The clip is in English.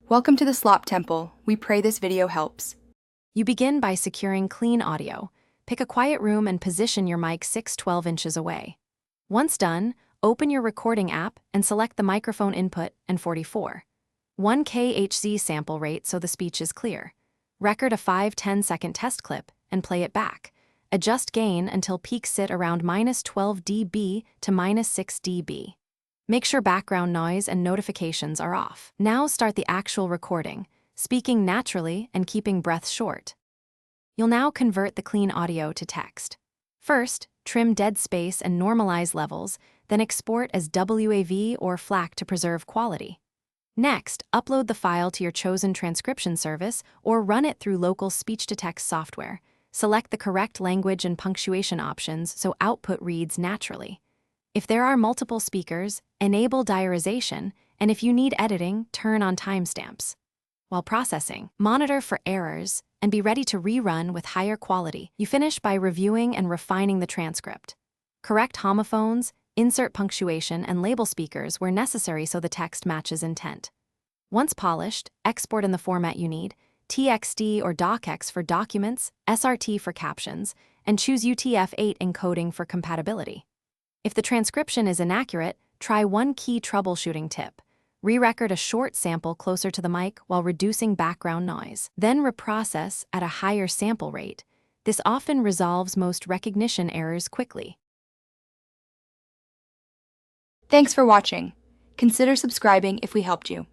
Welcome to the Slop Temple. We pray this video helps. You begin by securing clean audio. Pick a quiet room and position your mic 6-12 inches away. Once done, open your recording app and select the microphone input and 44. 1 kHz sample rate so the speech is clear. Record a 5-10 second test clip and play it back. Adjust gain until peaks sit around -12 dB to -6 dB. Make sure background noise and notifications are off. Now start the actual recording, speaking naturally and keeping breaths short. You'll now convert the clean audio to text. First, trim dead space and normalize levels, then export as WAV or FLAC to preserve quality. Next, upload the file to your chosen transcription service or run it through local speech-to-text software. Select the correct language and punctuation options so output reads naturally. If there are multiple speakers, enable diarization, and if you need editing, turn on timestamps. While processing, monitor for errors and be ready to rerun with higher quality. You finish by reviewing and refining the transcript. Correct homophones, insert punctuation, and label speakers where necessary so the text matches intent. Once polished, export in the format you need, TXT or DocX for documents, SRT for captions, and choose UTF-8 encoding for compatibility. If the transcription is inaccurate, try one key troubleshooting tip. Re-record a short sample closer to the mic while reducing background noise. Then reprocess at a higher sample rate. This often resolves most recognition errors quickly. Thanks for watching. Consider subscribing if we helped you.